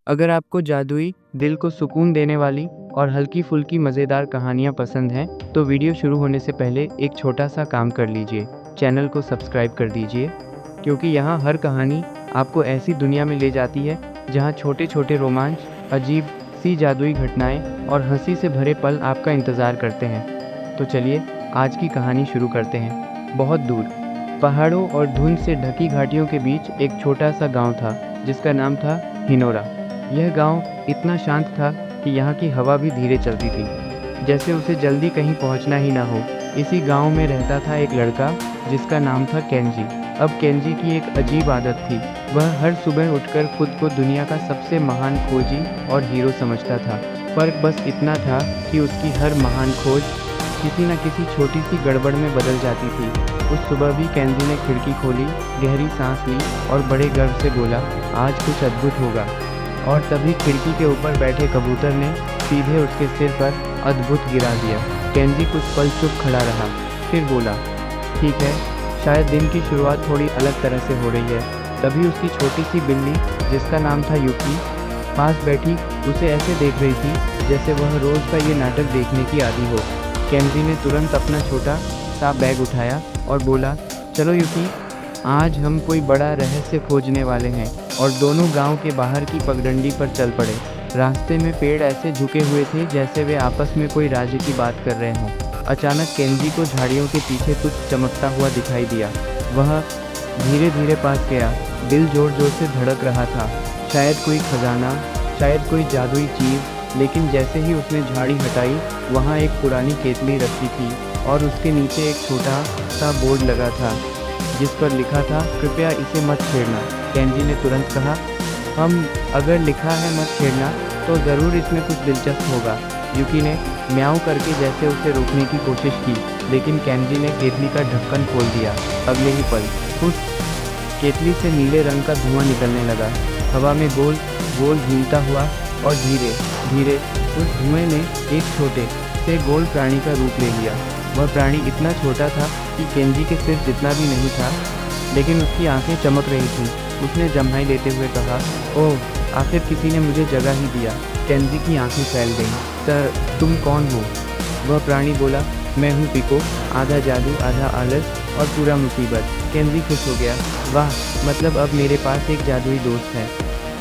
अगर आपको जादुई, दिल को सुकून देने वाली और हल्की-फुल्की मज़ेदार कहानियाँ पसंद हैं, तो वीडियो शुरू होने से पहले एक छोटा-सा काम कर लीजिए। चैनल को सब्सक्राइब कर दीजिए, क्योंकि यहाँ हर कहानी आपको ऐसी दुनिया में ले जाती है, जहाँ छोटे-छोटे रोमांच, अजीब सी जादुई घटनाएँ और हँसी से भरे पल आपका इंतज़ार करते हैं। तो चलिए, आज की कहानी शुरू करते हैं। बहुत दूर, पहाड़ों और धुंध से ढकी घाटियों के बीच एक छोटा-सा गाँव था, जिसका नाम था हिनोरा। यह गांव इतना शांत था कि यहाँ की हवा भी धीरे चलती थी, जैसे उसे जल्दी कहीं पहुँचना ही ना हो। इसी गांव में रहता था एक लड़का, जिसका नाम था केंजी। अब केंजी की एक अजीब आदत थी। वह हर सुबह उठकर खुद को दुनिया का सबसे महान खोजी और हीरो समझता था। फर्क बस इतना था कि उसकी हर महान खोज किसी न किसी छोटी सी गड़बड़ में बदल जाती थी। उस सुबह भी केंजी ने खिड़की खोली, गहरी सांस ली और बड़े गर्व से बोला, आज कुछ अद्भुत होगा। और तभी खिड़की के ऊपर बैठे कबूतर ने सीधे उसके सिर पर अद्भुत गिरा दिया। केंजी कुछ पल चुप खड़ा रहा, फिर बोला, ठीक है, शायद दिन की शुरुआत थोड़ी अलग तरह से हो रही है। तभी उसकी छोटी सी बिल्ली, जिसका नाम था यूकी, पास बैठी उसे ऐसे देख रही थी जैसे वह रोज़ का ये नाटक देखने की आदी हो। केंजी ने तुरंत अपना छोटा सा बैग उठाया और बोला, चलो यूकी, आज हम कोई बड़ा रहस्य खोजने वाले हैं। और दोनों गांव के बाहर की पगडंडी पर चल पड़े। रास्ते में पेड़ ऐसे झुके हुए थे जैसे वे आपस में कोई राज की बात कर रहे हों। अचानक केंजी को झाड़ियों के पीछे कुछ चमकता हुआ दिखाई दिया। वह धीरे धीरे पास गया, दिल जोर जोर से धड़क रहा था। शायद कोई खजाना, शायद कोई जादुई चीज़। लेकिन जैसे ही उसने झाड़ी हटाई, वहाँ एक पुरानी केतली रखी थी और उसके नीचे एक छोटा सा बोर्ड लगा था, जिस पर लिखा था, कृपया इसे मत छेड़ना। केंजी ने तुरंत कहा, अगर लिखा है मत छेड़ना, तो ज़रूर इसमें कुछ दिलचस्प होगा। यूकी ने म्याऊं करके जैसे उसे रोकने की कोशिश की, लेकिन केंजी ने केतली का ढक्कन खोल दिया। अगले ही पल उस केतली से नीले रंग का धुआं निकलने लगा, हवा में गोल गोल घूमता हुआ, और धीरे धीरे उस धुएं ने एक छोटे से गोल प्राणी का रूप ले लिया। वह प्राणी इतना छोटा था कि केंजी के सिर जितना भी नहीं था, लेकिन उसकी आंखें चमक रही थीं। उसने जम्हाई लेते हुए कहा, ओह, आखिर किसी ने मुझे जगह ही दिया। केंजी की आंखें फैल गईं। सर, तुम कौन हो? वह प्राणी बोला, मैं हूँ पिको, आधा जादू आधा आलस और पूरा मुसीबत। केंजी खुश हो गया, वाह, मतलब अब मेरे पास एक जादुई दोस्त है।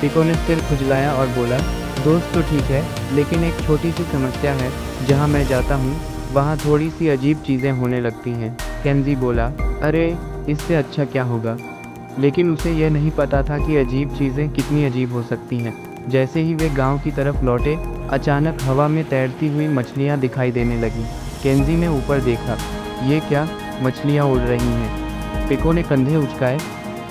पिको ने सिर खुजलाया और बोला, दोस्त तो ठीक है, लेकिन एक छोटी सी समस्या है। जहाँ मैं जाता हूँ, वहाँ थोड़ी सी अजीब चीज़ें होने लगती हैं। केंजी बोला, अरे, इससे अच्छा क्या होगा? लेकिन उसे यह नहीं पता था कि अजीब चीज़ें कितनी अजीब हो सकती हैं। जैसे ही वे गांव की तरफ लौटे, अचानक हवा में तैरती हुई मछलियां दिखाई देने लगीं। केंजी ने ऊपर देखा, ये क्या, मछलियां उड़ रही हैं। पिको ने कंधे उचकाए,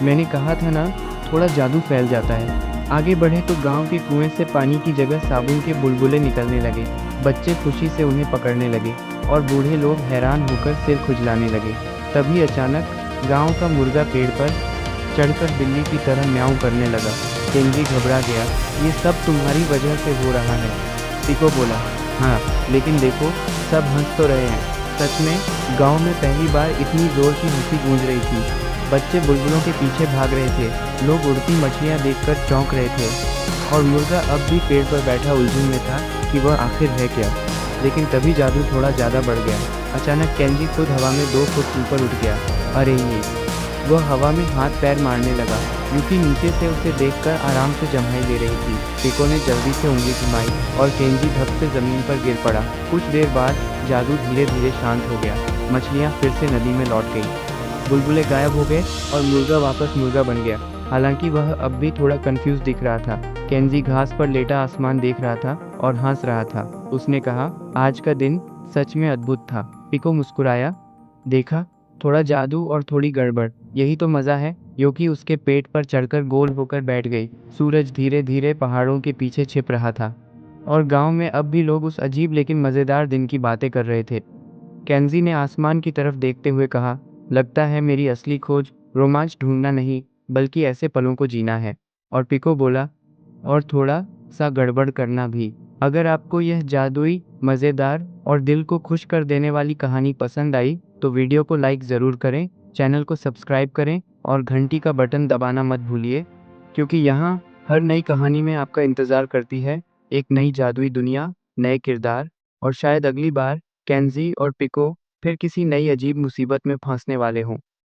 मैंने कहा था ना, थोड़ा जादू फैल जाता है। आगे बढ़े तो गांव के कुएं से पानी की जगह साबुन के बुलबुले निकलने लगे। बच्चे खुशी से उन्हें पकड़ने लगे और बूढ़े लोग हैरान होकर सिर खुजलाने लगे। तभी अचानक गांव का मुर्गा पेड़ पर चढ़कर बिल्ली की तरह म्याऊं करने लगा। केंजी घबरा गया, ये सब तुम्हारी वजह से हो रहा है। पिको बोला, हाँ, लेकिन देखो, सब हंस तो रहे हैं। सच में गांव में पहली बार इतनी जोर की हंसी गूंज रही थी। बच्चे बुलबुलों के पीछे भाग रहे थे, लोग उड़ती मछलियां देखकर चौंक रहे थे, और मुर्गा अब भी पेड़ पर बैठा उलझन में था कि वह आखिर है क्या। लेकिन तभी जादू थोड़ा ज़्यादा बढ़ गया। अचानक केंजी खुद हवा में 2 फुट ऊपर उठ गया। अरे ये! वह हवा में हाथ पैर मारने लगा। यूकी नीचे से उसे देखकर आराम से जम्हाई ले रही थी। पिको ने जल्दी से उंगली घुमाई और केंजी धप से ज़मीन पर गिर पड़ा। कुछ देर बाद जादू धीरे धीरे शांत हो गया। मछलियाँ फिर से नदी में लौट गईं। बुलबुले गायब हो गए और मुर्गा वापस मुर्गा बन गया। हालांकि वह अब भी थोड़ा कंफ्यूज दिख रहा था। केंजी घास पर लेटा आसमान देख रहा था और हंस रहा था। उसने कहा, आज का दिन सच में अद्भुत था। पिको मुस्कुराया, देखा, थोड़ा जादू और थोड़ी गड़बड़, यही तो मज़ा है। यूकी उसके पेट पर चढ़कर गोल होकर बैठ गई। सूरज धीरे धीरे पहाड़ों के पीछे छिप रहा था और गांव में अब भी लोग उस अजीब लेकिन मज़ेदार दिन की बातें कर रहे थे। केंजी ने आसमान की तरफ देखते हुए कहा, लगता है मेरी असली खोज रोमांच ढूंढना नहीं, बल्कि ऐसे पलों को जीना है। और पिको बोला, और थोड़ा सा गड़बड़ करना भी। अगर आपको यह जादुई, मज़ेदार और दिल को खुश कर देने वाली कहानी पसंद आई, तो वीडियो को लाइक ज़रूर करें, चैनल को सब्सक्राइब करें और घंटी का बटन दबाना मत भूलिए, क्योंकि यहाँ हर नई कहानी में आपका इंतज़ार करती है एक नई जादुई दुनिया, नए किरदार और शायद अगली बार केंजी और पिको फिर किसी नई अजीब मुसीबत में फंसने वाले हों।